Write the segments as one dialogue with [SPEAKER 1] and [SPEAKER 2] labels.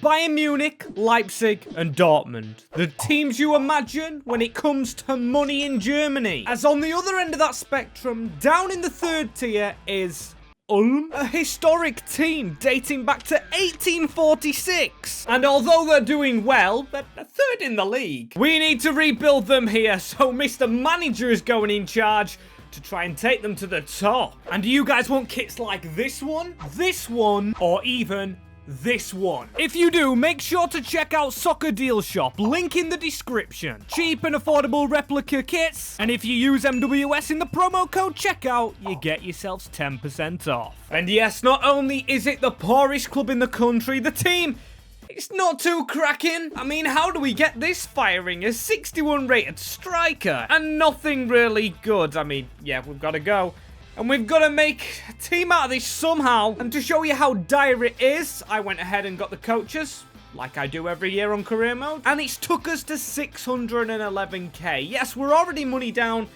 [SPEAKER 1] Bayern Munich, Leipzig, and Dortmund. The teams you imagine when it comes to money in Germany. As on the other end of that spectrum, down in the third tier is Ulm, a historic team dating back to 1846. And although they're doing well, they're third in the league. We need to rebuild them here, so Mr. Manager is going in charge to try and take them to the top. And do you guys want kits like this one, or even this one? If you do, make sure to check out Soccer Deal Shop, link in the description. Cheap and affordable replica kits, and if you use MWS in the promo code checkout, you get yourselves 10% off. And yes, not only is it the poorest club in the country, the team, it's not too cracking. I mean, how do we get this firing? A 61 rated striker and nothing really good. I mean, yeah, we've got to go. And we've got to make a team out of this somehow. And to show you how dire it is, I went ahead and got the coaches, like I do every year on career mode. And it's took us to 611k. Yes, we're already money down.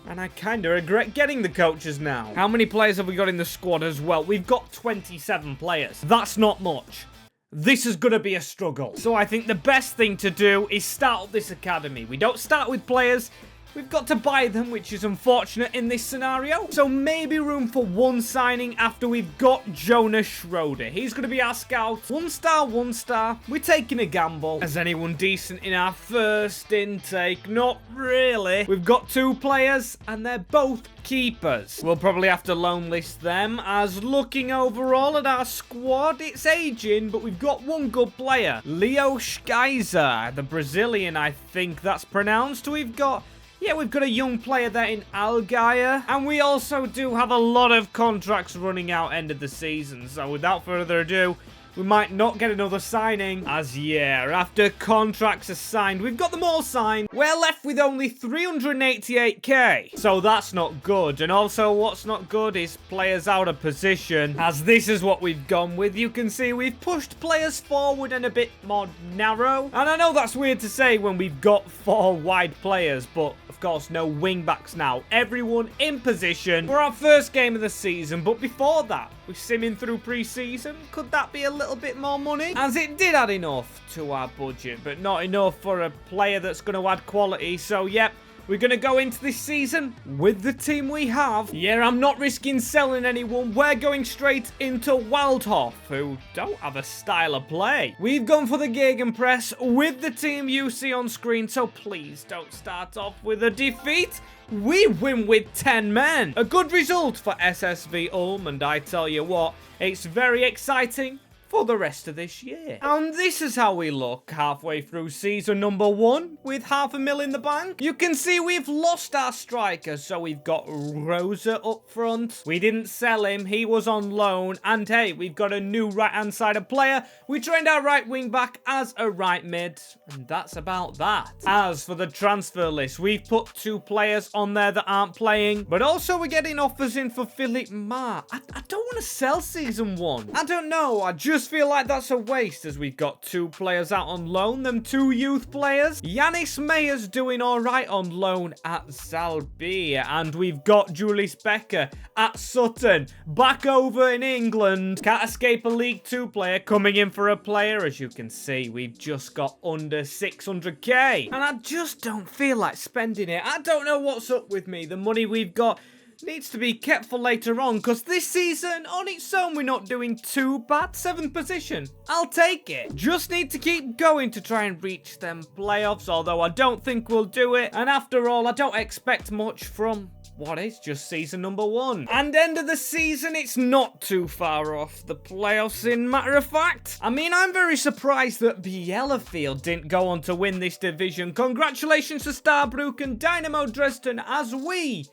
[SPEAKER 1] And I kind of regret getting the coaches now. How many players have we got in the squad as well? We've got 27 players. That's not much. This is going to be a struggle. So I think the best thing to do is start up this academy. We don't start with players. We've got to buy them, which is unfortunate in this scenario. So maybe room for one signing after we've got Jonas Schroeder. He's going to be our scout. 1 star, 1 star. We're taking a gamble. Has anyone decent in our first intake? Not really. We've got 2 players, and they're both keepers. We'll probably have to loan list them, as looking overall at our squad, it's aging, but we've got 1 good player. Leo Scheiser, the Brazilian, I think that's pronounced. We've got a young player there in Algaia. And we also do have a lot of contracts running out end of the season. So without further ado, we might not get another signing. As yeah, after contracts are signed, we've got them all signed. We're left with only 388k. So that's not good. And also what's not good is players out of position, as this is what we've gone with. You can see we've pushed players forward and a bit more narrow. And I know that's weird to say when we've got 4 wide players, but of course no wing backs now. Everyone in position for our first game of the season. But before that, we're simming through pre-season. Could that be a little bit more money? As it did add enough to our budget, but not enough for a player that's going to add quality. So yep, we're going to go into this season with the team we have. Yeah, I'm not risking selling anyone. We're going straight into Waldhof, who don't have a style of play. We've gone for the Gegenpress with the team you see on screen, so please don't start off with a defeat. We win with 10 men. A good result for SSV Ulm, and I tell you what, it's very exciting for the rest of this year. And this is how we look halfway through season number 1 with $500,000 in the bank. You can see we've lost our striker, so we've got Rosa up front. We didn't sell him, he was on loan. And hey, we've got a new right-hand sided player. We trained our right wing back as a right mid, and that's about that. As for the transfer list, we've put 2 players on there that aren't playing, but also we're getting offers in for Philip Ma. I don't want to sell season 1. I don't know, I just feel like that's a waste, as we've got 2 players out on loan, them 2 youth players. Yanis Meyer's doing all right on loan at Zalbi, and we've got Julius Becker at Sutton, back over in England. Can't escape a League 2 player coming in for a player. As you can see, we've just got under 600k, and I just don't feel like spending it. I don't know what's up with me. The money we've got needs to be kept for later on, because this season, on its own, we're not doing too bad. 7th position. I'll take it. Just need to keep going to try and reach them playoffs, although I don't think we'll do it. And after all, I don't expect much from what is just season number 1. And end of the season, it's not too far off the playoffs, in matter of fact. I mean, I'm very surprised that Bielefeld didn't go on to win this division. Congratulations to Starbrook Dynamo Dresden, as we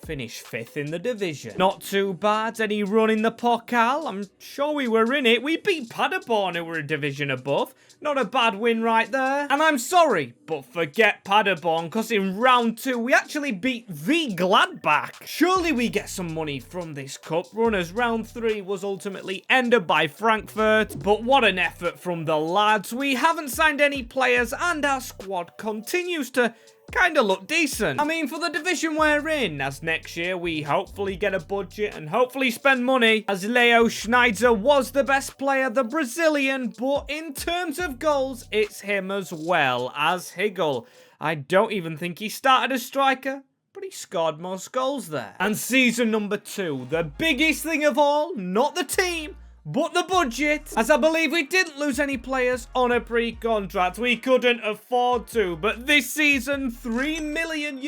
[SPEAKER 1] finish 5th in the division. Not too bad. Any run in the Pokal? I'm sure we were in it. We beat Paderborn, who were a division above. Not a bad win right there. And I'm sorry, but forget Paderborn, because in round 2, we actually beat the Gladbach. Surely we get some money from this cup run, as round 3 was ultimately ended by Frankfurt. But what an effort from the lads. We haven't signed any players, and our squad continues to kind of look decent. I mean, for the division we're in, as next year we hopefully get a budget and hopefully spend money, as Leo Schneider was the best player, the Brazilian, but in terms of goals, it's him as well as Higgle. I don't even think he started as striker, but he scored most goals there. And season number 2, the biggest thing of all, not the team, but the budget, as I believe we didn't lose any players on a pre-contract. We couldn't afford to, but this season, €3 million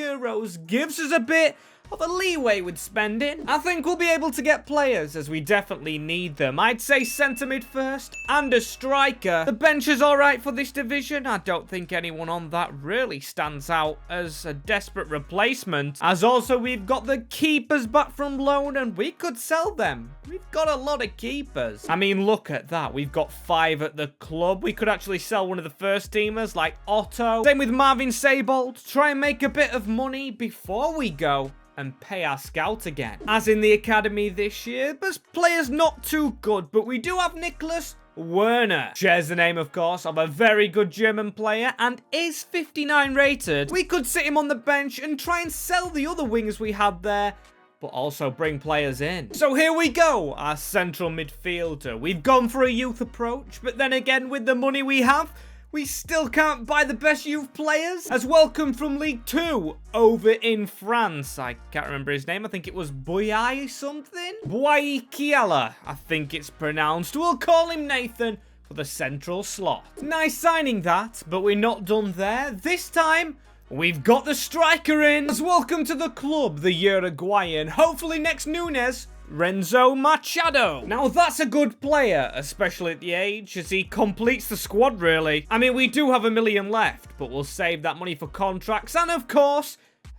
[SPEAKER 1] gives us a bit of a leeway with spending. I think we'll be able to get players, as we definitely need them. I'd say centre mid first and a striker. The bench is alright for this division. I don't think anyone on that really stands out as a desperate replacement. As also, we've got the keepers back from loan, and we could sell them. We've got a lot of keepers. I mean, look at that. We've got 5 at the club. We could actually sell one of the first teamers, like Otto. Same with Marvin Seibold. Try and make a bit of money before we go and pay our scout again. As in the academy this year, but players not too good, but we do have Nicholas Werner. Shares the name, of course, of a very good German player and is 59 rated. We could sit him on the bench and try and sell the other wingers we had there, but also bring players in. So here we go, our central midfielder. We've gone for a youth approach, but then again, with the money we have, we still can't buy the best youth players. As welcome from League 2 over in France. I can't remember his name. I think it was Boyai something? Boyai Kiala, I think it's pronounced. We'll call him Nathan for the central slot. Nice signing that, but we're not done there. This time, we've got the striker in. As welcome to the club, the Uruguayan. Hopefully next Nunes, Renzo Machado. Now that's a good player, especially at the age, as he completes the squad really. I mean, we do have $1 million left, but we'll save that money for contracts and of course,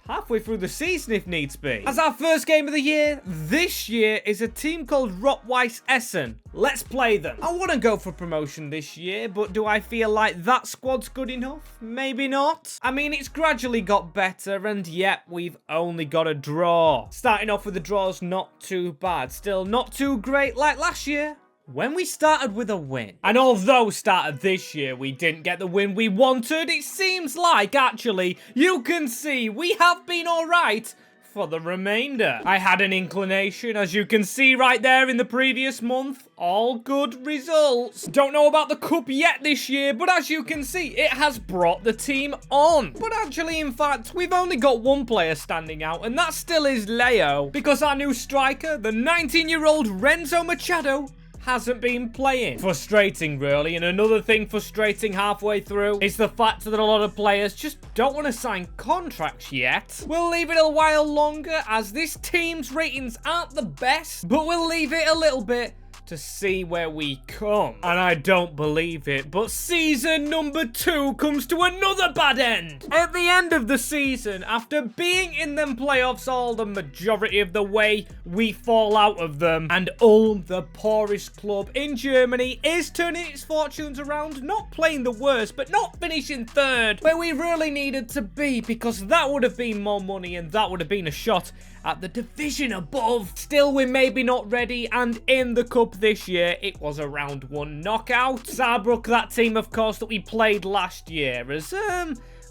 [SPEAKER 1] halfway through the season if needs be. As our first game of the year, this year is a team called Rot-Weiss Essen. Let's play them. I want to go for promotion this year, but do I feel like that squad's good enough? Maybe not. I mean, it's gradually got better, and yet we've only got a draw. Starting off with the draws, not too bad. Still not too great like last year, when we started with a win. And although started this year we didn't get the win we wanted, it seems like actually you can see we have been alright for the remainder. I had an inclination, as you can see right there in the previous month. All good results. Don't know about the cup yet this year, but as you can see, it has brought the team on. But actually, in fact, we've only got one player standing out, and that still is Leo, because our new striker, the 19-year-old Renzo Machado, hasn't been playing. Frustrating, really. And another thing frustrating halfway through is the fact that a lot of players just don't want to sign contracts yet. We'll leave it a while longer, as this team's ratings aren't the best, but we'll leave it a little bit to see where we come. And I don't believe it, but season number 2 comes to another bad end. At the end of the season, after being in them playoffs all the majority of the way, we fall out of them. And Ulm, the poorest club in Germany, is turning its fortunes around, not playing the worst, but not finishing 3rd, where we really needed to be, because that would have been more money and that would have been a shot at the division above. Still, we're maybe not ready, and in the cup this year, it was a round 1 knockout. Saarbrück, that team, of course, that we played last year, as,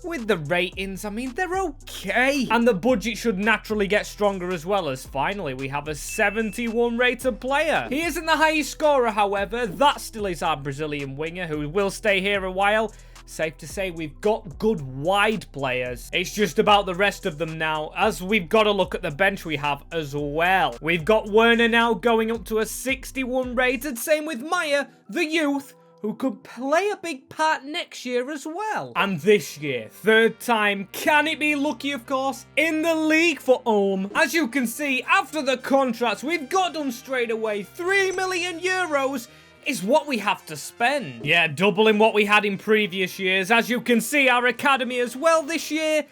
[SPEAKER 1] with the ratings, I mean, they're okay. And the budget should naturally get stronger as well, as finally we have a 71 rated player. He isn't the highest scorer, however. That still is our Brazilian winger, who will stay here a while. Safe to say we've got good wide players. It's just about the rest of them now, as we've got to look at the bench we have as well. We've got Werner now going up to a 61 rated. Same with Meyer, the youth, who could play a big part next year as well. And this year, 3rd time, can it be lucky, of course, in the league for Ulm. As you can see, after the contracts we've got done straight away, €3 million is what we have to spend. Yeah, doubling what we had in previous years. As you can see, our academy as well this year,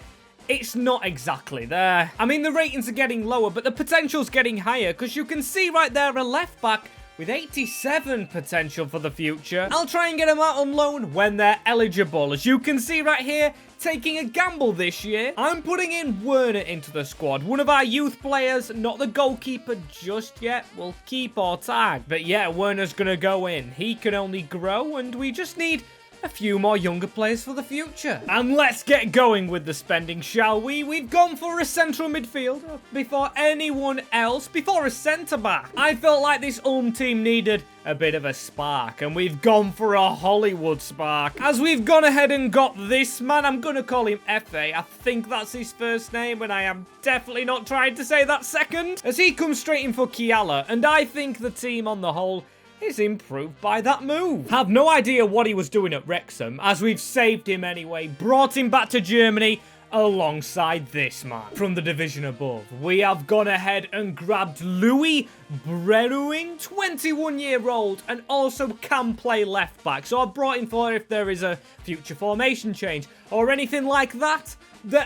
[SPEAKER 1] it's not exactly there. I mean, the ratings are getting lower, but the potential's getting higher, because you can see right there a left back with 87 potential for the future. I'll try and get them out on loan when they're eligible. As you can see right here, taking a gamble this year, I'm putting in Werner into the squad. One of our youth players, not the goalkeeper just yet. We'll keep or tag. But yeah, Werner's gonna go in. He can only grow, and we just need a few more younger players for the future. And let's get going with the spending, shall we? We've gone for a central midfielder before anyone else, before a centre-back. I felt like this Ulm team needed a bit of a spark, and we've gone for a Hollywood spark. As we've gone ahead and got this man, I'm going to call him F.A. I think that's his first name, and I am definitely not trying to say that second, as he comes straight in for Kiala, and I think the team on the whole is improved by that move. Have no idea what he was doing at Wrexham, as we've saved him anyway, brought him back to Germany alongside this man from the division above. We have gone ahead and grabbed Louis Brewing, 21-year-old, and also can play left back. So I've brought him for if there is a future formation change or anything like that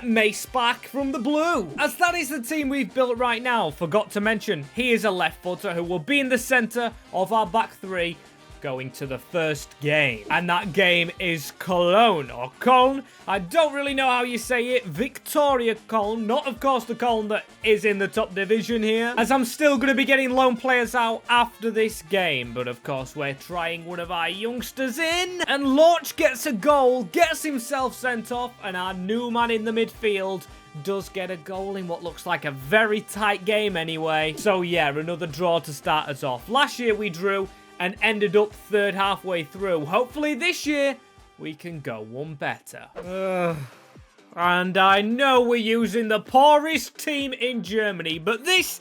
[SPEAKER 1] may spark from the blue. As that is the team we've built right now. Forgot to mention, he is a left footer who will be in the centre of our back three going to the first game. And that game is Cologne, or Köln. I don't really know how you say it. Victoria Köln. Not, of course, the Köln that is in the top division here, as I'm still going to be getting loan players out after this game. But, of course, we're trying one of our youngsters in. And Lorch gets a goal, gets himself sent off, and our new man in the midfield does get a goal in what looks like a very tight game anyway. So, yeah, another draw to start us off. Last year we drew and ended up third halfway through. Hopefully this year we can go one better. And I know we're using the poorest team in Germany, but this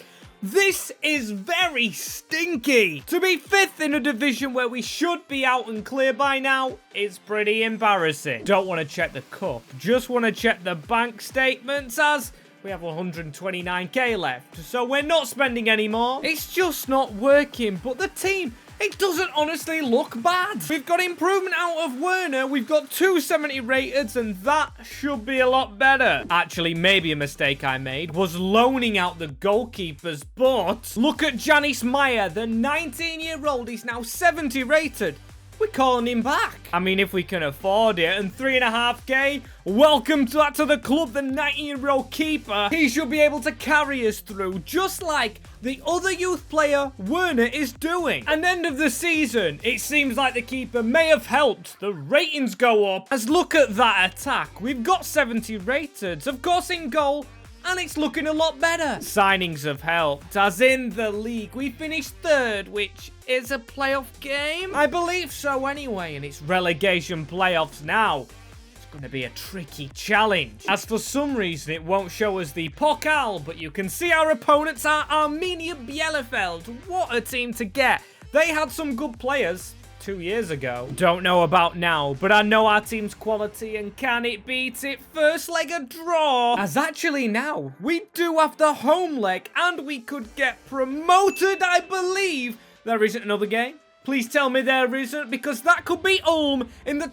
[SPEAKER 1] is very stinky. To be fifth in a division where we should be out and clear by now is pretty embarrassing. Don't want to check the cup, just want to check the bank statements, as we have 129k left, so we're not spending any more. It's just not working, but the team, it doesn't honestly look bad. We've got improvement out of Werner. We've got 270 rated, and that should be a lot better. Actually, maybe a mistake I made was loaning out the goalkeepers, but look at Janis Meyer, the 19-year-old. He's now 70 rated. We're calling him back. I mean, if we can afford it, and 3.5k, welcome to the club, the 19-year-old keeper. He should be able to carry us through, just like the other youth player, Werner, is doing. And end of the season, it seems like the keeper may have helped the ratings go up. As look at that attack. We've got 70 rated, of course in goal, and it's looking a lot better. Signings have helped, as in the league we finished third, which is a playoff game? I believe so anyway, and it's relegation playoffs now. It's going to be a tricky challenge, as for some reason it won't show us the Pokal, but you can see our opponents are Arminia Bielefeld. What a team to get. They had some good players 2 years ago. Don't know about now, but I know our team's quality, and can it beat it? First leg a draw. As actually now, we do have the home leg, and we could get promoted, I believe. There isn't another game. Please tell me there isn't, because that could be Ulm in the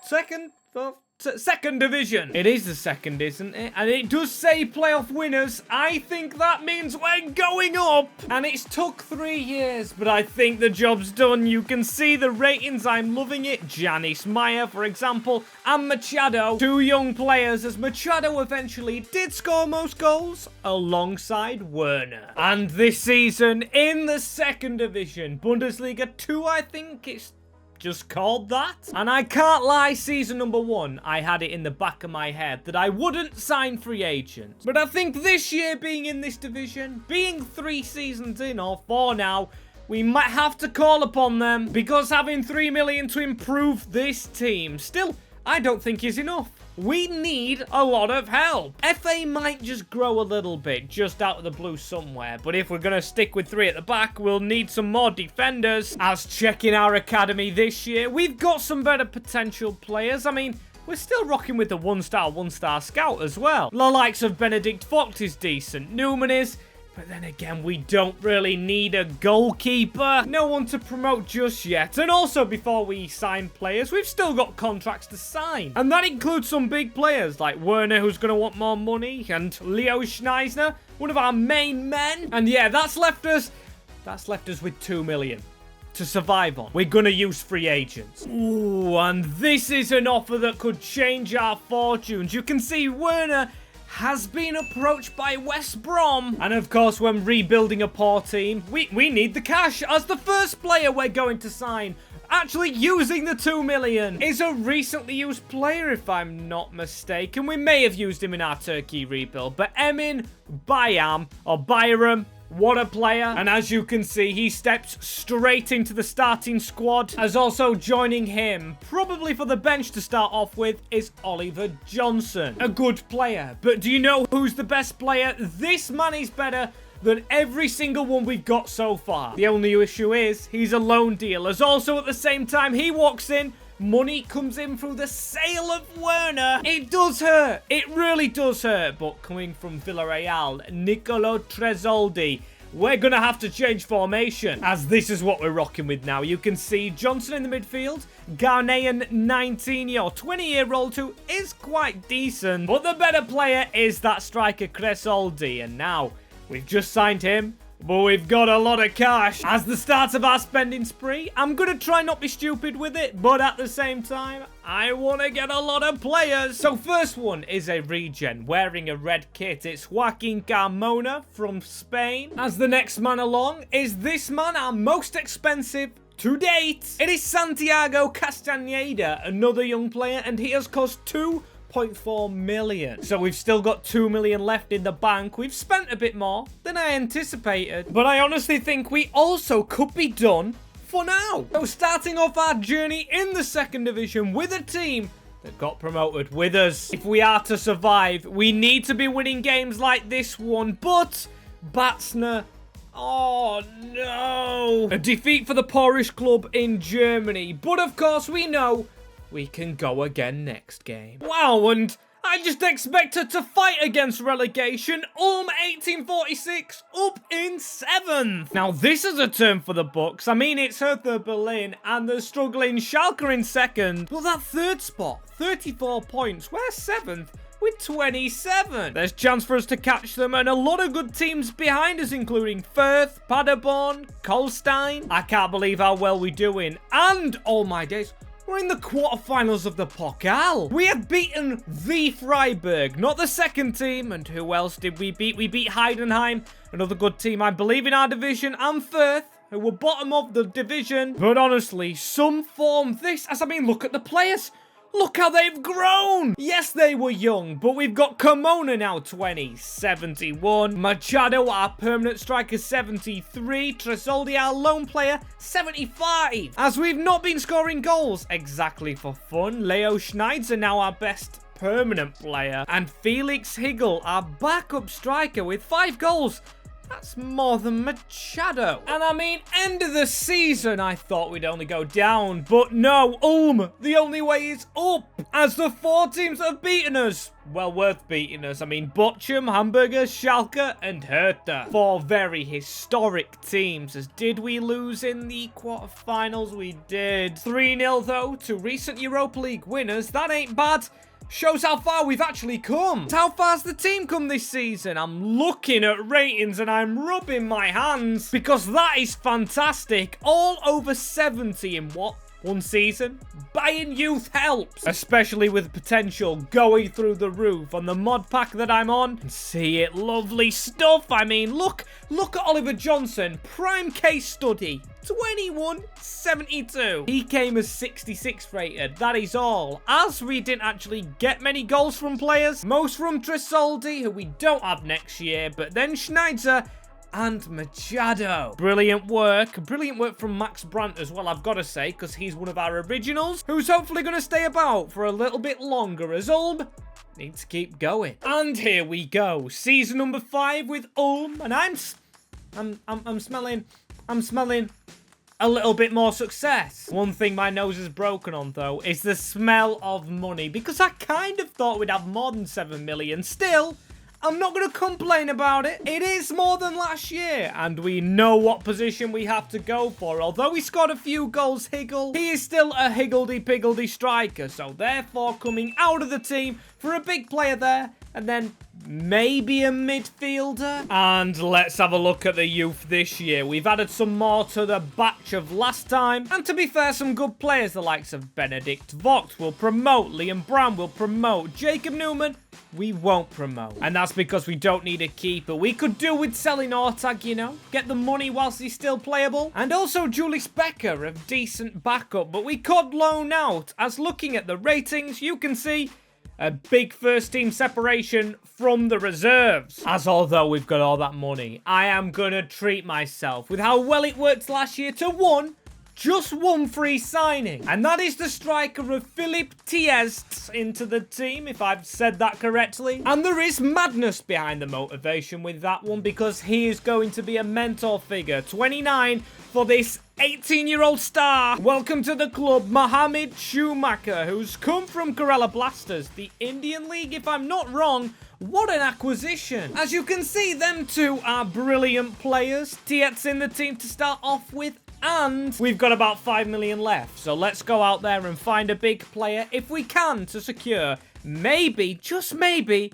[SPEAKER 1] second division. It is the second, isn't it? And it does say playoff winners. I think that means we're going up. And it's took 3 years, but I think the job's done. You can see the ratings. I'm loving it. Janis Meyer, for example, and Machado. 2 young players, as Machado eventually did score most goals alongside Werner. And this season in the second division, Bundesliga 2, I think it's just called that. And I can't lie, season number 1, I had it in the back of my head that I wouldn't sign free agents. But I think this year, being in this division, being 3 seasons in, or 4 now, we might have to call upon them, because having 3 million to improve this team still, I don't think is enough. We need a lot of help. FA might just grow a little bit, just out of the blue somewhere. But if we're going to stick with 3 at the back, we'll need some more defenders. As checking our academy this year, we've got some better potential players. I mean, we're still rocking with the 1-star scout as well. The likes of Benedict Vogt is decent. Newman is. But then again, we don't really need a goalkeeper. No one to promote just yet. And also, before we sign players, we've still got contracts to sign. And that includes some big players like Werner, who's going to want more money, and Leo Schneisner, one of our main men. And yeah, that's left us with 2 million to survive on. We're going to use free agents. Ooh, and this is an offer that could change our fortunes. You can see Werner has been approached by West Brom. And of course, when rebuilding a poor team, we need the cash. As the first player we're going to sign, actually using the 2 million is a recently used player, if I'm not mistaken. We may have used him in our Turkey rebuild, but Emin Bayram, what a player. And as you can see, he steps straight into the starting squad. As also joining him, probably for the bench to start off with, is Oliver Johnson. A good player. But do you know who's the best player? This man is better than every single one we've got so far. The only issue is he's a loan deal. As also at the same time he walks in, money comes in through the sale of Werner. It does hurt. It really does hurt. But coming from Villarreal, Nicolo Tresoldi, we're going to have to change formation, as this is what we're rocking with now. You can see Johnson in the midfield, Ghanaian 19-year, 20-year-old who is quite decent. But the better player is that striker Tresoldi. And now we've just signed him, but we've got a lot of cash. As the start of our spending spree, I'm going to try not be stupid with it, but at the same time, I want to get a lot of players. So first one is a regen, wearing a red kit. It's Joaquin Carmona from Spain. As the next man along is this man, our most expensive to date. It is Santiago Castaneda, another young player, and he has cost 2.4 million. So we've still got 2 million left in the bank. We've spent a bit more than I anticipated, but I honestly think we also could be done for now. So starting off our journey in the second division with a team that got promoted with us. If we are to survive, we need to be winning games like this one, but Batzner, oh no, a defeat for the Poorest club in Germany. But of course we know we can go again next game. Wow, and I just expected to fight against relegation. 1846 up in 7th. Now this is a turn for the books. I mean, it's Hertha Berlin and the struggling Schalke in second. But that third spot, 34 points. We're 7th with 27. There's chance for us to catch them, and a lot of good teams behind us, including Firth, Paderborn, Kolstein. I can't believe how well we're doing. And, oh my days, we're in the quarterfinals of the Pokal. We have beaten the Freiburg, not the second team. And who else did we beat? We beat Heidenheim, another good team, I believe, in our division, and Firth, who were bottom of the division. But honestly, some form this, as I mean, look at the players. Look how they've grown. Yes, they were young, but we've got Carmona now 20, 71. Machado, our permanent striker, 73. Tresoldi, our lone player, 75. As we've not been scoring goals exactly for fun, Leo Schneider now our best permanent player. And Felix Higel, our backup striker, with 5 goals. That's more than Machado. And I mean, end of the season, I thought we'd only go down. But no, the only way is up. As the 4 teams that have beaten us. Well, worth beating us. I mean, Bochum, Hamburger, Schalke, and Hertha. 4 very historic teams. As did we lose in the quarterfinals? We did. 3-0 though to recent Europa League winners. That ain't bad. Shows how far we've actually come. How far's the team come this season? I'm looking at ratings and I'm rubbing my hands because that is fantastic. All over 70 in what? 1 season? Buying youth helps, especially with potential going through the roof on the mod pack that I'm on. See it, lovely stuff. I mean, look at Oliver Johnson, prime case study. 21.72. He came as 66 rated, that is all. As we didn't actually get many goals from players, most from Tresoldi, who we don't have next year, but then Schneider and Machado. Brilliant work from Max Brandt as well, I've got to say, because he's one of our originals, who's hopefully going to stay about for a little bit longer, as Ulm needs to keep going. And here we go, season number 5 with Ulm, and I'm smelling a little bit more success. One thing my nose is broken on, though, is the smell of money, because I kind of thought we'd have more than 7 million. Still, I'm not going to complain about it. It is more than last year, and we know what position we have to go for. Although he scored a few goals, Higel, he is still a higgledy-piggledy striker, so therefore coming out of the team for a big player there, and then maybe a midfielder. And let's have a look at the youth this year. We've added some more to the batch of last time. And to be fair, some good players, the likes of Benedict Vogt will promote, Liam Brown will promote, Jacob Newman we won't promote. And that's because we don't need a keeper. We could do with selling Ortag, you know, get the money whilst he's still playable. And also Julius Becker, a decent backup, but we could loan out. As looking at the ratings, you can see a big first team separation from the reserves. As although we've got all that money, I am gonna treat myself with how well it worked last year to just one free signing. And that is the striker of Philip Tiest into the team, if I've said that correctly. And there is madness behind the motivation with that one, because he is going to be a mentor figure. 29 for this 18-year-old star. Welcome to the club, Mohamed Schumacher, who's come from Kerala Blasters, the Indian League, if I'm not wrong. What an acquisition. As you can see, them two are brilliant players. Tiet's in the team to start off with, and we've got about 5 million left. So let's go out there and find a big player if we can to secure, maybe, just maybe,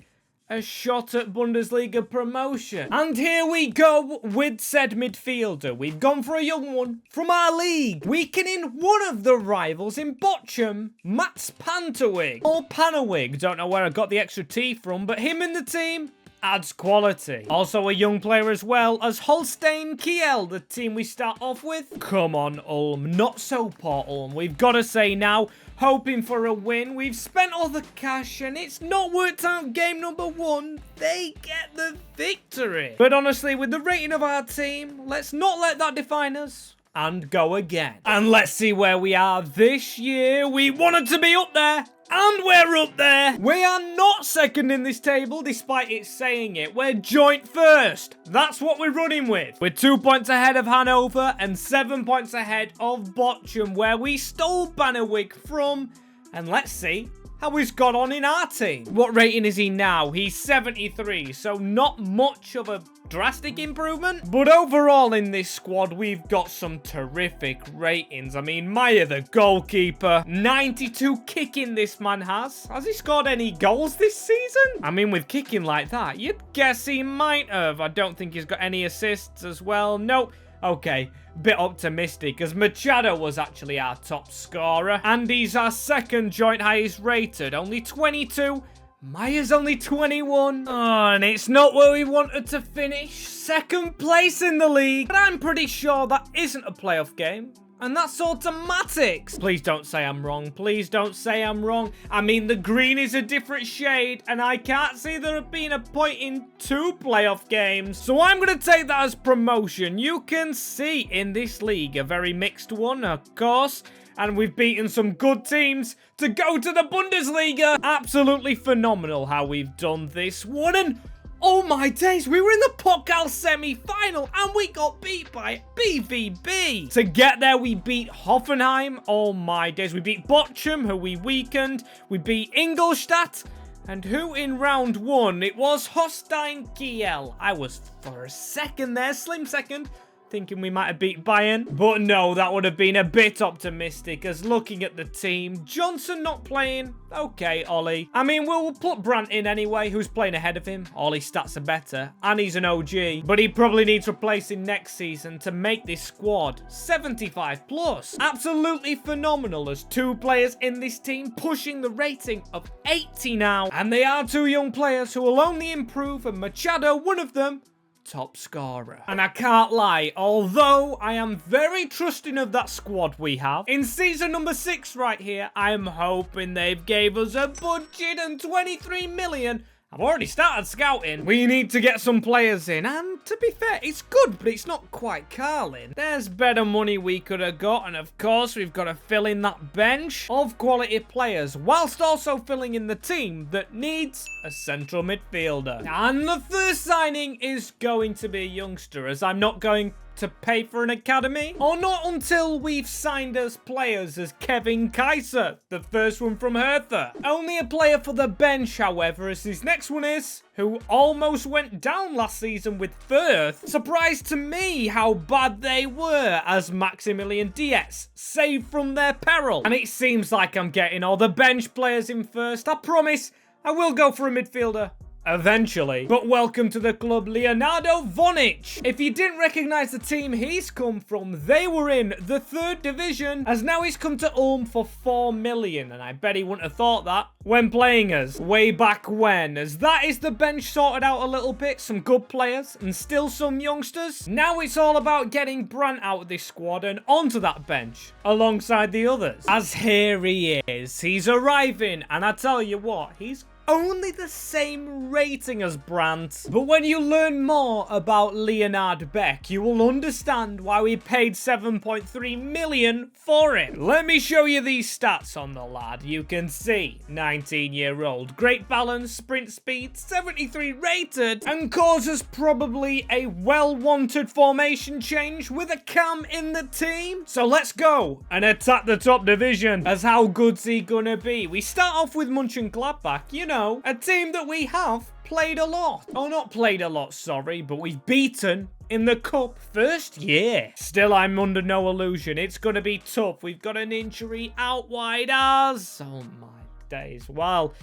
[SPEAKER 1] a shot at Bundesliga promotion. And here we go with said midfielder. We've gone for a young one from our league, weakening one of the rivals in Bochum, Mats Pantawig. Or Panawig, don't know where I got the extra T from, but him in the team adds quality. Also a young player as well as Holstein Kiel, the team we start off with. Come on, Ulm. Not so poor, Ulm. We've got to say now, hoping for a win. We've spent all the cash and it's not worked out game number 1. They get the victory. But honestly, with the rating of our team, let's not let that define us and go again. And let's see where we are this year. We wanted to be up there. And we're up there. We are not second in this table, despite it saying it. We're joint first. That's what we're running with. We're 2 points ahead of Hanover and 7 points ahead of Bochum, where we stole Bannerwick from. And let's see how he's got on in our team. What rating is he now? He's 73, so not much of a drastic improvement. But overall in this squad, we've got some terrific ratings. I mean, Maya, the goalkeeper, 92 kicking this man has. Has he scored any goals this season? I mean, with kicking like that, you'd guess he might have. I don't think he's got any assists as well. Nope. Okay, bit optimistic, as Machado was actually our top scorer, and he's our second joint highest rated, only 22. Maya's only 21. Oh, and it's not where we wanted to finish. Second place in the league. But I'm pretty sure that isn't a playoff game. And that's automatics. Please don't say I'm wrong. Please don't say I'm wrong. I mean, the green is a different shade, and I can't see there being a point in 2 playoff games. So I'm going to take that as promotion. You can see in this league a very mixed one, of course. And we've beaten some good teams to go to the Bundesliga. Absolutely phenomenal how we've done this one. And oh my days, we were in the Pokal semi-final and we got beat by BVB. To get there, we beat Hoffenheim. Oh my days, we beat Bochum, who we weakened. We beat Ingolstadt. And who in round 1? It was Holstein Kiel. I was, for a second there, slim second, thinking we might have beat Bayern. But no, that would have been a bit optimistic, as looking at the team, Johnson not playing. Okay, Ollie. I mean, we'll put Brandt in anyway, who's playing ahead of him. Ollie's stats are better, and he's an OG. But he probably needs replacing next season to make this squad 75 plus. Absolutely phenomenal, as 2 players in this team pushing the rating of 80 now. And they are 2 young players who will only improve, and Machado, one of them, top scorer. And I can't lie, although I am very trusting of that squad we have, in season number 6 right here, I'm hoping they've gave us a budget and 23 million. I've already started scouting. We need to get some players in, and to be fair, it's good, but it's not quite Carlin. There's better money we could have got, and of course, we've got to fill in that bench of quality players, whilst also filling in the team that needs a central midfielder. And the first signing is going to be a youngster, as I'm not going to pay for an academy, or not until we've signed as players as Kevin Kaiser, the first one from Hertha. Only a player for the bench, however, as his next one is, who almost went down last season with Firth. Surprised to me how bad they were, as Maximilian Dietz saved from their peril. And it seems like I'm getting all the bench players in first. I promise I will go for a midfielder eventually. But welcome to the club, Leonardo Vonich. If you didn't recognize the team he's come from, they were in the 3rd division, as now he's come to Ulm for 4 million, and I bet he wouldn't have thought that when playing us way back when, as that is the bench sorted out a little bit, some good players and still some youngsters. Now it's all about getting Brandt out of this squad and onto that bench alongside the others, as here he is. He's arriving, and I tell you what, he's only the same rating as Brandt. But when you learn more about Leonard Beck, you will understand why we paid 7.3 million for him. Let me show you these stats on the lad. You can see 19-year-old, great balance, sprint speed, 73 rated, and causes probably a well-wanted formation change with a cam in the team. So let's go and attack the top division. As how good's he gonna be? We start off with Mönchengladbach, you know, a team that we have played a lot. Oh, not played a lot, sorry, but we've beaten in the cup first year. Still, I'm under no illusion. It's going to be tough. We've got an injury out wide as... Oh, my days. Well,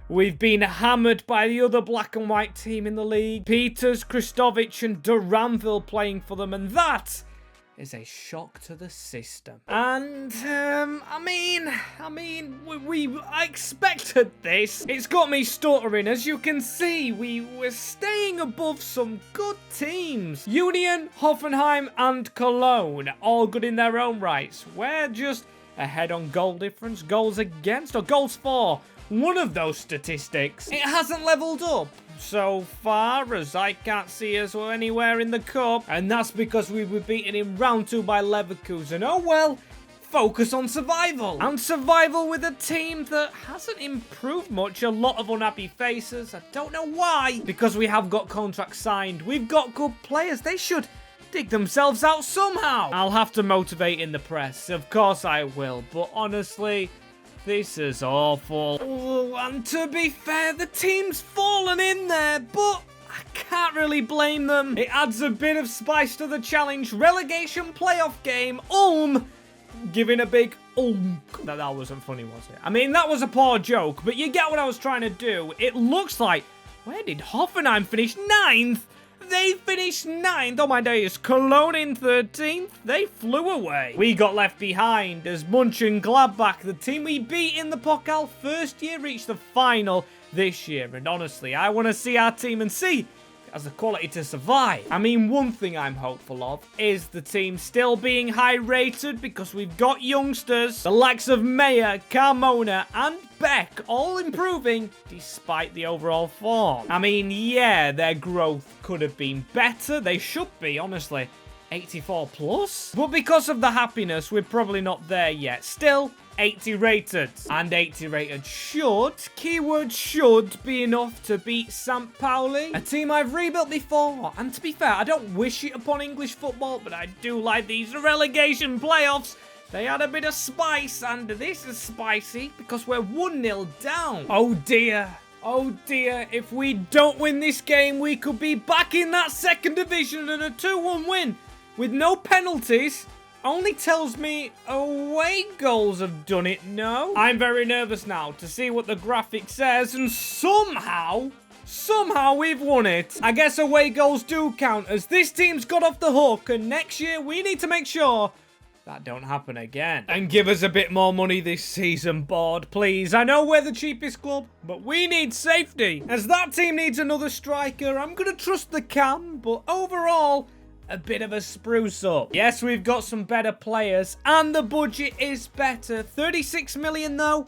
[SPEAKER 1] we've been hammered by the other black and white team in the league. Peters, Kristovic and Duranville playing for them, and that is a shock to the system. And, I expected this. It's got me stuttering. As you can see, we were staying above some good teams. Union, Hoffenheim, and Cologne, all good in their own rights. We're just ahead on goal difference, goals against, or goals for. One of those statistics. It hasn't leveled up so far, as I can't see us anywhere in the cup, and that's because we were beaten in round 2 by Leverkusen. Oh well, focus on survival. And survival with a team that hasn't improved much. A lot of unhappy faces. I don't know why. Because we have got contracts signed. We've got good players. They should dig themselves out somehow. I'll have to motivate in the press. Of course I will. But honestly, this is awful. Oh, and to be fair, the team's fallen in there, but I can't really blame them. It adds a bit of spice to the challenge. Relegation playoff game. Giving a big That wasn't funny, was it? I mean, that was a poor joke, but you get what I was trying to do. It looks like... Where did Hoffenheim finish? 9th? They finished 9th. Oh my days. Cologne in 13th. They flew away. We got left behind as Mönchengladbach, the team we beat in the Pokal first year, reached the final this year. And honestly, I want to see our team and see if it has the quality to survive. I mean, one thing I'm hopeful of is the team still being high rated because we've got youngsters, the likes of Meyer, Carmona, and Beck, all improving despite the overall form. I mean, yeah, their growth could have been better. They should be, honestly. 84 plus? But because of the happiness, we're probably not there yet. Still, 80 rated. And 80 rated should, keyword should, be enough to beat St. Pauli, a team I've rebuilt before. And to be fair, I don't wish it upon English football, but I do like these relegation playoffs. They had a bit of spice, and this is spicy because we're 1-0 down. Oh dear. Oh dear. If we don't win this game, we could be back in that 2nd division, and a 2-1 win with no penalties only tells me away goals have done it, no? I'm very nervous now to see what the graphic says, and somehow we've won it. I guess away goals do count, as this team's got off the hook, and next year we need to make sure that don't happen again. And give us a bit more money this season, board, please. I know we're the cheapest club, but we need safety. As that team needs another striker, I'm going to trust the cam, but overall, a bit of a spruce up. Yes, we've got some better players, and the budget is better. 36 million, though,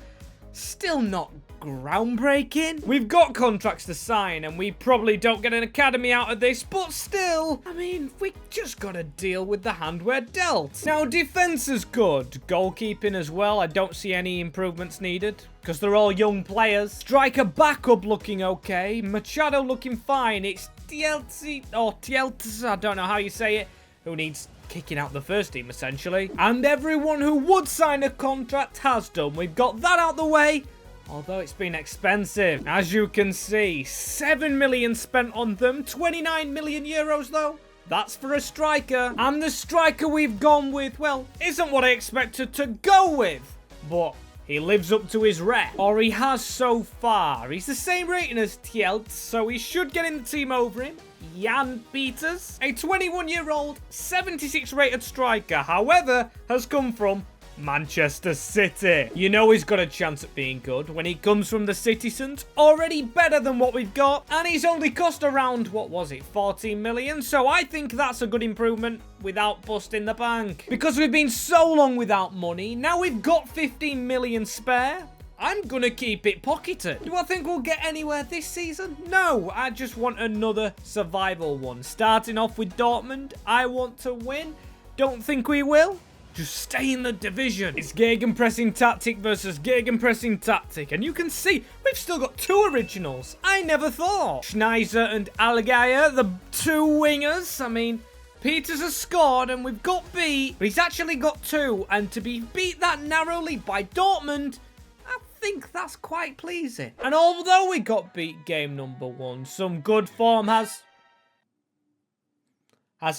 [SPEAKER 1] still not groundbreaking. We've got contracts to sign, and we probably don't get an academy out of this, but still, I mean, we just got to deal with the hand we're dealt. Now, defense is good. Goalkeeping as well. I don't see any improvements needed because they're all young players. Striker backup looking okay. Machado looking fine. It's Tieltz, I don't know how you say it, who needs kicking out the first team, essentially. And everyone who would sign a contract has done. We've got that out the way. Although it's been expensive. As you can see, 7 million spent on them. 29 million euros though. That's for a striker. And the striker we've gone with, well, isn't what I expected to go with. But he lives up to his rep, or he has so far. He's the same rating as Tjelt, so he should get in the team over him. Jan Peters, a 21-year-old, 76 rated striker, however, has come from Manchester City. You know he's got a chance at being good when he comes from the Citizens. Already better than what we've got, and he's only cost around, what was it, 14 million? So I think that's a good improvement without busting the bank. Because we've been so long without money, now we've got 15 million spare. I'm gonna keep it pocketed. Do I think we'll get anywhere this season? No, I just want another survival one. Starting off with Dortmund, I want to win. Don't think we will. Just stay in the division. It's gegenpressing tactic versus gegenpressing tactic. And you can see, we've still got 2 originals. I never thought. Schneiser and Allgeier, the 2 wingers. I mean, Peters has scored and we've got beat. But he's actually got 2. And to be beat that narrowly by Dortmund, I think that's quite pleasing. And although we got beat game number 1, some good form has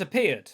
[SPEAKER 1] appeared.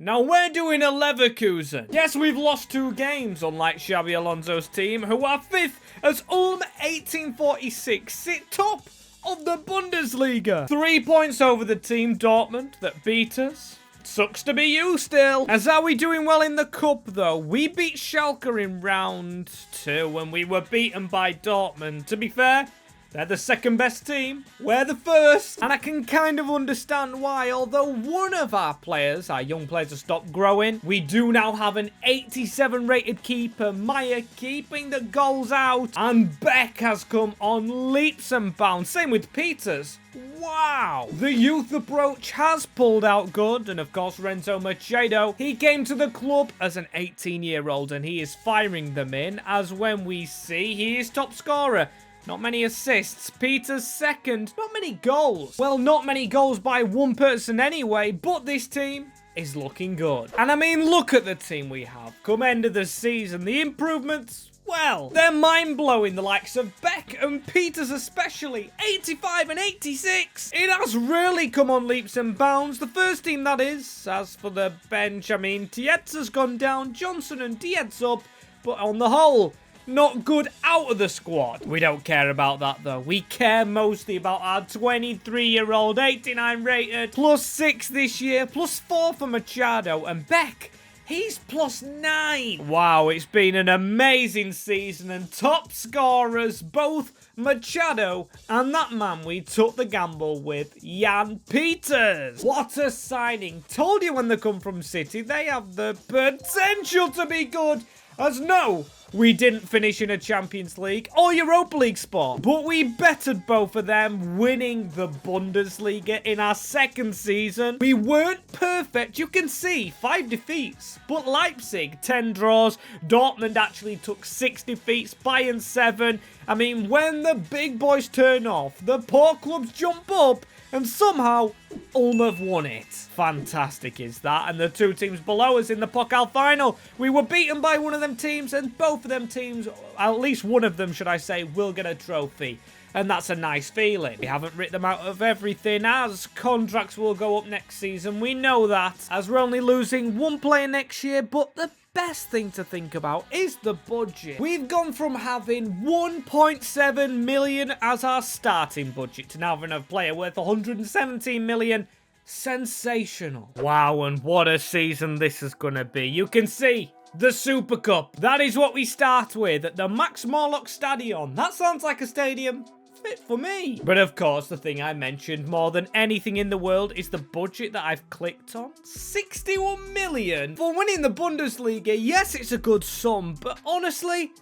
[SPEAKER 1] Now we're doing a Leverkusen. Yes, we've lost 2 games, unlike Xabi Alonso's team, who are 5th as Ulm 1846 sit top of the Bundesliga. 3 points over the team Dortmund that beat us. Sucks to be you still. As are we doing well in the cup though? We beat Schalke in round 2 when we were beaten by Dortmund. To be fair, they're the second best team. We're the first. And I can kind of understand why. Although one of our players, our young players, have stopped growing. We do now have an 87 rated keeper. Meyer keeping the goals out. And Beck has come on leaps and bounds. Same with Peters. Wow. The youth approach has pulled out good. And of course, Renzo Machado. He came to the club as an 18-year-old. And he is firing them in. As when we see, he is top scorer. Not many assists. Peters second. Not many goals. Well, not many goals by one person anyway, but this team is looking good. And I mean, look at the team we have. Come end of the season, the improvements, well, they're mind-blowing. The likes of Beck and Peters especially. 85 and 86. It has really come on leaps and bounds. The first team, that is. As for the bench, I mean, Tietz has gone down. Johnson and Dietz up. But on the whole, not good out of the squad. We don't care about that though. We care mostly about our 23-year-old, 89 rated, +6 this year, +4 for Machado. And Beck, he's +9. Wow, it's been an amazing season. And top scorers, both Machado and that man we took the gamble with, Jan Peters. What a signing. Told you when they come from City, they have the potential to be good. As no, we didn't finish in a Champions League or Europa League spot, but we bettered both of them, winning the Bundesliga in our second season. We weren't perfect, you can see, 5 defeats, but Leipzig, 10 draws, Dortmund actually took 6 defeats, Bayern 7. I mean, when the big boys turn off, the poor clubs jump up, and somehow, Ulm have won it. Fantastic is that. And the 2 teams below us in the Pokal final, we were beaten by one of them teams, and both of them teams, at least one of them, should I say, will get a trophy. And that's a nice feeling. We haven't ripped them out of everything, as contracts will go up next season. We know that, as we're only losing 1 player next year, but the best thing to think about is the budget. We've gone from having 1.7 million as our starting budget to now having a player worth 117 million. Sensational. Wow, and what a season this is going to be. You can see the Super Cup. That is what we start with at the Max Morlock Stadion. That sounds like a stadium fit for me. But of course, the thing I mentioned more than anything in the world is the budget that I've clicked on. 61 million for winning the Bundesliga. Yes, it's a good sum, but honestly,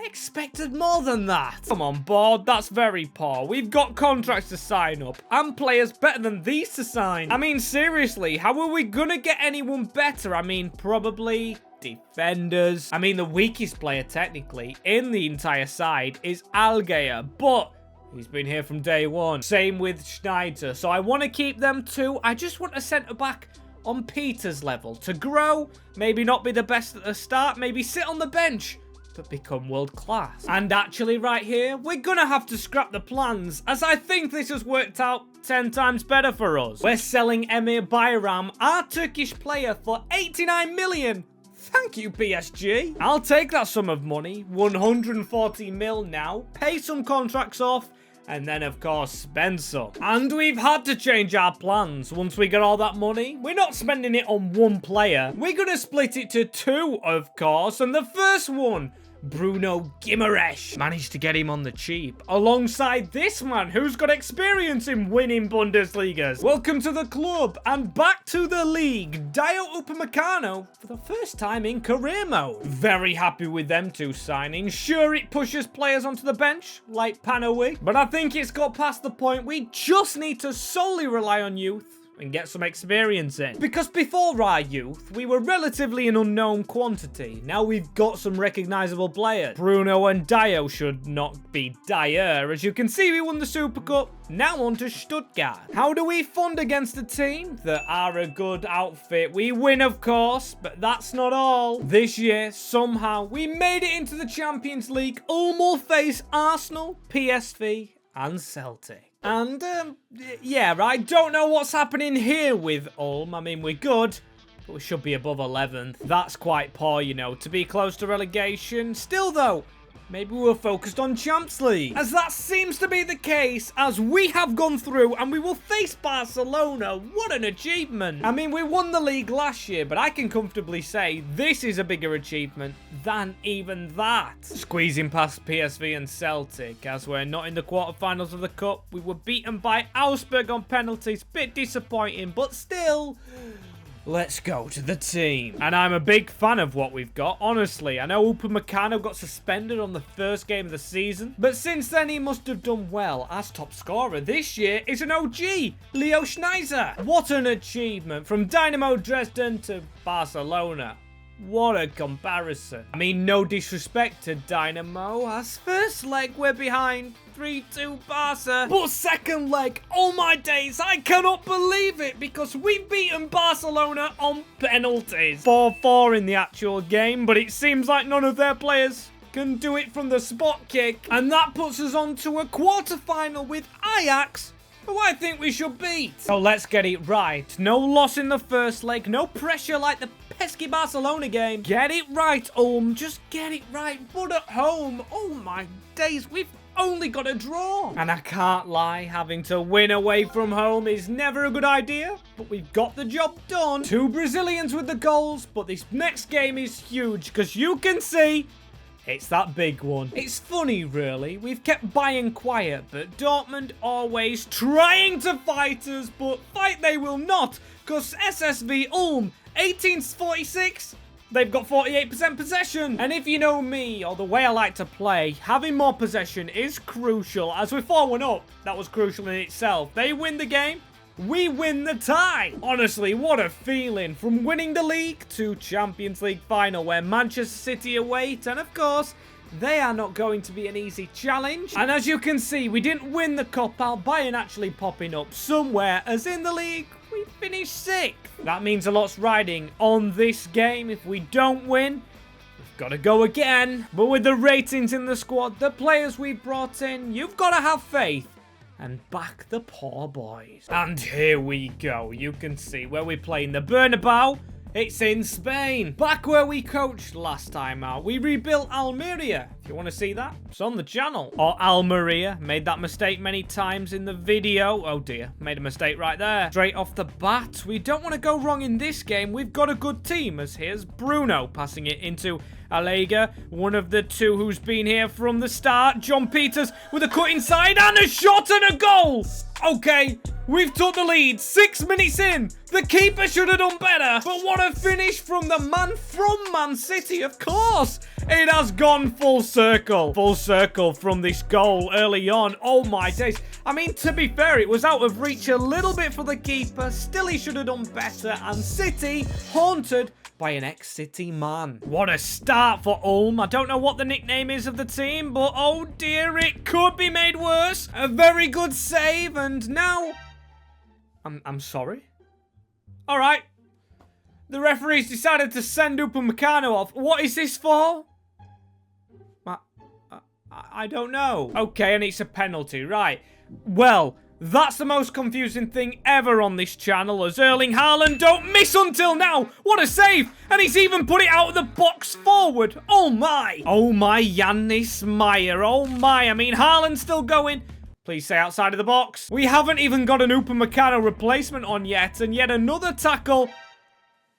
[SPEAKER 1] I expected more than that. Come on board, that's very poor. We've got contracts to sign up and players better than these to sign. I mean, seriously, how are we gonna get anyone better? I mean, probably defenders. I mean, the weakest player technically in the entire side is Allgeier, but he's been here from day one. Same with Schneider. So I want to keep them 2. I just want a centre-back on Peters' level to grow. Maybe not be the best at the start. Maybe sit on the bench, but become world-class. And actually right here, we're going to have to scrap the plans, as I think this has worked out 10 times better for us. We're selling Emir Bayram, our Turkish player, for 89 million. Thank you, PSG. I'll take that sum of money, 140 mil now, pay some contracts off, and then, of course, spend some. And we've had to change our plans once we get all that money. We're not spending it on one player. We're going to split it to two, of course. And the first one, Bruno Guimaraes. Managed to get him on the cheap. Alongside this man who's got experience in winning Bundesligas. Welcome to the club and back to the league. Dio Upamecano for the first time in career mode. Very happy with them two signings. Sure, it pushes players onto the bench like Panoe, but I think it's got past the point we just need to solely rely on youth and get some experience in. Because before our youth, we were relatively an unknown quantity. Now we've got some recognisable players. Bruno and Dio should not be dire. As you can see, we won the Super Cup. Now on to Stuttgart. How do we fund against a team that are a good outfit? We win, of course, but that's not all. This year, somehow, we made it into the Champions League. Ulm will face Arsenal, PSV, and Celtic. And, yeah, I don't know what's happening here with Ulm. I mean, we're good, but we should be above 11th. That's quite poor, you know, to be close to relegation. Still, though, maybe we're focused on Champions League, as that seems to be the case, as we have gone through and we will face Barcelona. What an achievement. I mean, we won the league last year, but I can comfortably say this is a bigger achievement than even that. Squeezing past PSV and Celtic, as we're not in the quarterfinals of the Cup. We were beaten by Augsburg on penalties. Bit disappointing, but still, let's go to the team. And I'm a big fan of what we've got, honestly. I know Upamecano got suspended on the first game of the season, but since then he must have done well as top scorer. This year is an OG, Leo Schneiser. What an achievement, from Dynamo Dresden to Barcelona. What a comparison. I mean, no disrespect to Dynamo, as first leg we're behind 3-2 Barca, but second leg, oh my days, I cannot believe it, because we've beaten Barcelona on penalties. 4-4 in the actual game, but it seems like none of their players can do it from the spot kick, and that puts us on to a quarter-final with Ajax, who I think we should beat. So let's get it right. No loss in the first leg, no pressure like the pesky Barcelona game. Get it right, Ulm, just get it right. But at home, oh my days, we've only got a draw. And I can't lie, having to win away from home is never a good idea, but we've got the job done. 2 Brazilians with the goals, but this next game is huge, because you can see it's that big one. It's funny, really. We've kept Bayern quiet, but Dortmund always trying to fight us, but fight they will not, because SSV Ulm, 1846, they've got 48% possession. And if you know me, or the way I like to play, having more possession is crucial. As we're 4-1 up, that was crucial in itself. They win the game, we win the tie. Honestly, what a feeling. From winning the league to Champions League final, where Manchester City await, and of course, they are not going to be an easy challenge. And as you can see, we didn't win the cup, Bayern actually popping up somewhere, as in the league, we finished 6th. That means a lot's riding on this game. If we don't win, we've got to go again. But with the ratings in the squad, the players we've brought in, you've got to have faith and back the poor boys. And here we go. You can see where we're playing the Bernabeu. It's in Spain. Back where we coached last time out. We rebuilt Almeria. If you want to see that, it's on the channel. Or Almeria. Made that mistake many times in the video. Oh dear, made a mistake right there. Straight off the bat. We don't want to go wrong in this game. We've got a good team, as here's Bruno passing it into Allega, one of the two who's been here from the start. John Peters with a cut inside and a shot and a goal. Okay, we've took the lead 6 minutes in. The keeper should have done better. But what a finish from the man from Man City, of course. It has gone full circle. Full circle from this goal early on. Oh my days. I mean, to be fair, it was out of reach a little bit for the keeper. Still, he should have done better. And City haunted by an ex-City man. What a start for Ulm. I don't know what the nickname is of the team, but oh dear, it could be made worse. A very good save, and now I'm sorry. All right. The referee's decided to send Upamecano off. What is this for? I don't know. Okay, and it's a penalty, right. Well, That's the most confusing thing ever on this channel, as Erling Haaland don't miss until now. What a save! And he's even put it out of the box forward. Oh my! Oh my, Yannis Meyer. Oh my, I mean, Haaland's still going. Please say outside of the box. We haven't even got an Upamecano replacement on yet, and yet another tackle.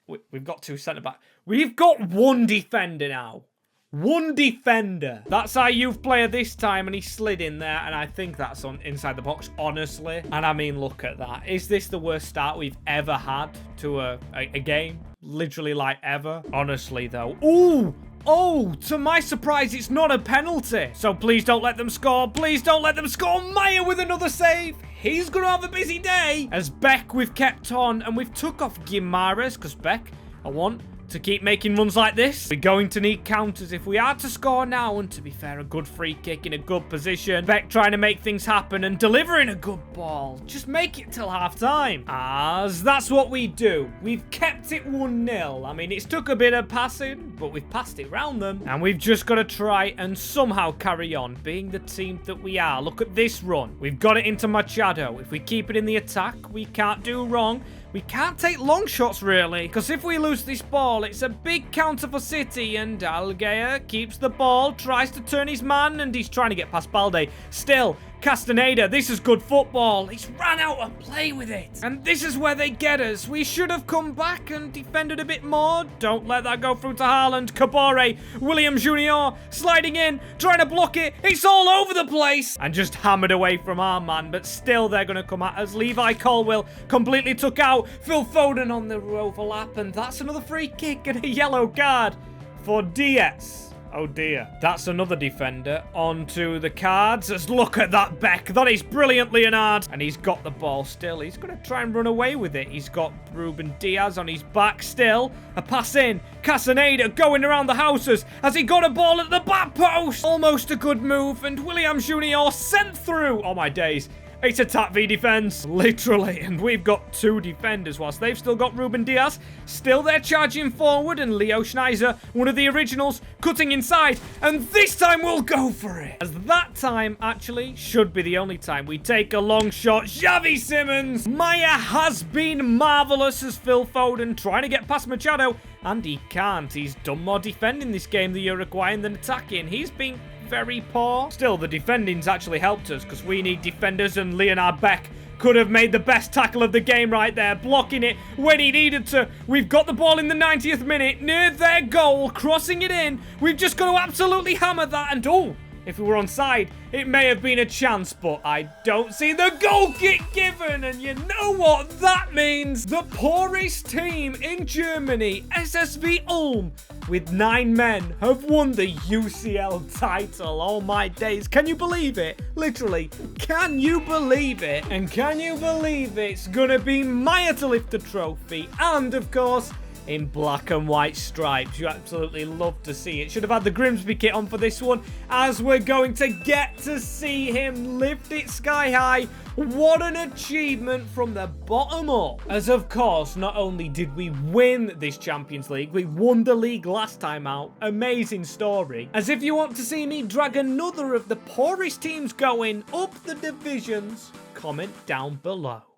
[SPEAKER 1] We've got 2 centre-back. We've got 1 defender now. 1 defender. That's our youth player this time, and he slid in there, and I think that's on inside the box, honestly. And I mean, look at that. Is this the worst start we've ever had to a game? Literally, like, ever? Honestly, though. Ooh! Oh, to my surprise, it's not a penalty. So please don't let them score. Please don't let them score. Meyer with another save. He's going to have a busy day. As Beck, we've kept on, and we've took off Guimaraes, because Beck, I want to keep making runs like this. We're going to need counters if we are to score now, and to be fair, a good free kick in a good position. Beck trying to make things happen and delivering a good ball. Just make it till half-time. As that's what we do. We've kept it 1-0. I mean, it's took a bit of passing, but we've passed it round them. And we've just got to try and somehow carry on being the team that we are. Look at this run. We've got it into Machado. If we keep it in the attack, we can't do wrong. We can't take long shots, really, because if we lose this ball, it's a big counter for City, and Algea keeps the ball, tries to turn his man, and he's trying to get past Balde. Still, Castaneda, this is good football. He's ran out of play with it. And this is where they get us. We should have come back and defended a bit more. Don't let that go through to Haaland. Kabore, William Jr. sliding in, trying to block it. It's all over the place. And just hammered away from our man, but still they're going to come at us. Levi Colwill completely took out Phil Foden on the overlap, and that's another free kick and a yellow card for Diaz. Oh dear. That's another defender. Onto the cards. Let's look at that Beck. That is brilliant, Leonard. And he's got the ball still. He's going to try and run away with it. He's got Ruben Diaz on his back still. A pass in. Castaneda going around the houses. Has he got a ball at the back post? Almost a good move. And William Jr. sent through. Oh my days. It's attack v defense, literally, and we've got 2 defenders whilst they've still got Ruben Diaz. Still they're charging forward, and Leo Schneiser, one of the originals, cutting inside, and this time we'll go for it. As that time, actually, should be the only time we take a long shot. Xavi Simons! Meyer has been marvellous as Phil Foden trying to get past Machado, and he can't. He's done more defending this game, the Uruguayan, than attacking. He's been very poor. Still, the defending's actually helped us because we need defenders, and Leonard Beck could have made the best tackle of the game right there, blocking it when he needed to. We've got the ball in the 90th minute near their goal, crossing it in. We've just got to absolutely hammer that, and oh, if we were onside, it may have been a chance, but I don't see the goal kick given, and you know what that means? The poorest team in Germany, SSV Ulm, with 9 men, have won the UCL title. Oh my days, can you believe it? Literally, can you believe it? And can you believe it's gonna be Meyer to lift the trophy, and of course, in black and white stripes. You absolutely love to see it. Should have had the Grimsby kit on for this one, as we're going to get to see him lift it sky high. What an achievement from the bottom up. As of course, not only did we win this Champions League, we won the league last time out. Amazing story. As if you want to see me drag another of the poorest teams going up the divisions, comment down below.